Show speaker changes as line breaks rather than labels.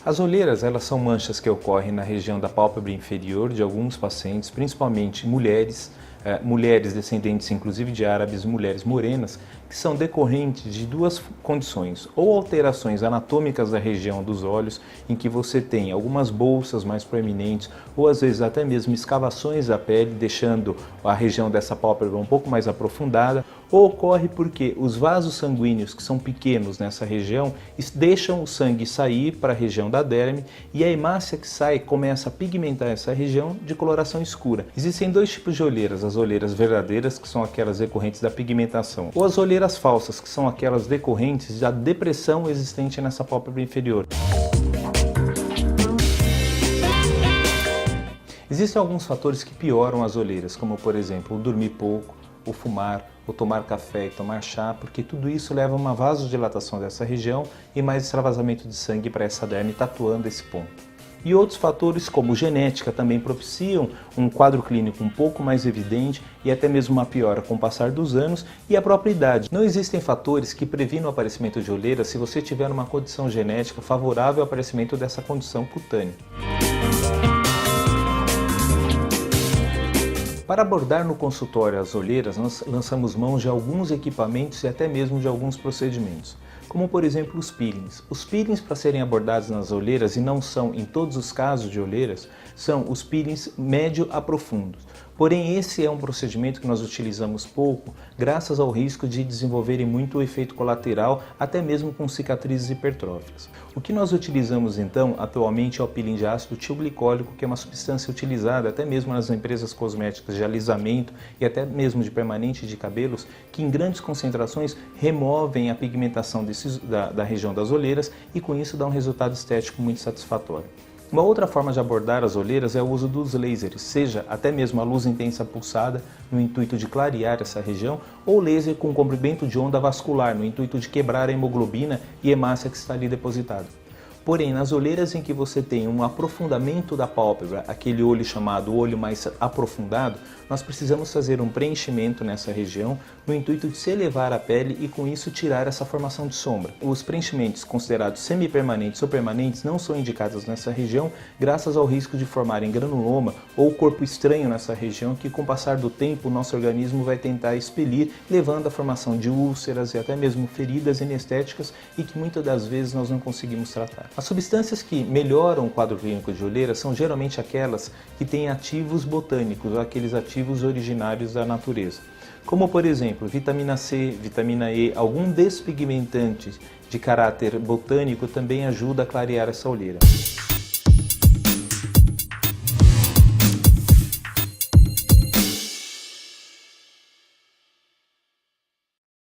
As olheiras, elas são manchas que ocorrem na região da pálpebra inferior de alguns pacientes, principalmente mulheres descendentes inclusive de árabes, mulheres morenas, que são decorrentes de duas condições, ou alterações anatômicas da região dos olhos, em que você tem algumas bolsas mais proeminentes, ou às vezes até mesmo escavações da pele, deixando a região dessa pálpebra um pouco mais aprofundada, ou ocorre porque os vasos sanguíneos, que são pequenos nessa região, deixam o sangue sair para a região da derme e a hemácia que sai começa a pigmentar essa região de coloração escura. Existem dois tipos de olheiras, as olheiras verdadeiras, que são aquelas decorrentes da pigmentação, ou as olheiras falsas, que são aquelas decorrentes da depressão existente nessa pálpebra inferior. Existem alguns fatores que pioram as olheiras, como por exemplo o dormir pouco, o fumar, o tomar café e tomar chá, porque tudo isso leva a uma vasodilatação dessa região e mais extravasamento de sangue para essa derme, tatuando esse ponto. E outros fatores como genética também propiciam um quadro clínico um pouco mais evidente e até mesmo uma piora com o passar dos anos e a própria idade. Não existem fatores que previnem o aparecimento de olheira se você tiver uma condição genética favorável ao aparecimento dessa condição cutânea. Para abordar no consultório as olheiras, nós lançamos mão de alguns equipamentos e até mesmo de alguns procedimentos, como por exemplo os peelings. Os peelings, para serem abordados nas olheiras, e não são em todos os casos de olheiras, são os peelings médio a profundos. Porém, esse é um procedimento que nós utilizamos pouco, graças ao risco de desenvolverem muito o efeito colateral, até mesmo com cicatrizes hipertróficas. O que nós utilizamos então atualmente é o peeling de ácido tilglicólico, que é uma substância utilizada até mesmo nas empresas cosméticas de alisamento e até mesmo de permanente de cabelos, que em grandes concentrações removem a pigmentação da região das olheiras e com isso dá um resultado estético muito satisfatório. Uma outra forma de abordar as olheiras é o uso dos lasers, seja até mesmo a luz intensa pulsada, no intuito de clarear essa região, ou laser com comprimento de onda vascular, no intuito de quebrar a hemoglobina e hemácia que está ali depositada. Porém, nas olheiras em que você tem um aprofundamento da pálpebra, aquele olho chamado olho mais aprofundado, nós precisamos fazer um preenchimento nessa região no intuito de se elevar a pele e com isso tirar essa formação de sombra. Os preenchimentos considerados semipermanentes ou permanentes não são indicados nessa região graças ao risco de formarem granuloma ou corpo estranho nessa região que com o passar do tempo o nosso organismo vai tentar expelir, levando à formação de úlceras e até mesmo feridas inestéticas e que muitas das vezes nós não conseguimos tratar. As substâncias que melhoram o quadro clínico de olheira são geralmente aquelas que têm ativos botânicos, ou aqueles ativos originários da natureza. Como por exemplo, vitamina C, vitamina E, algum despigmentante de caráter botânico também ajuda a clarear essa olheira.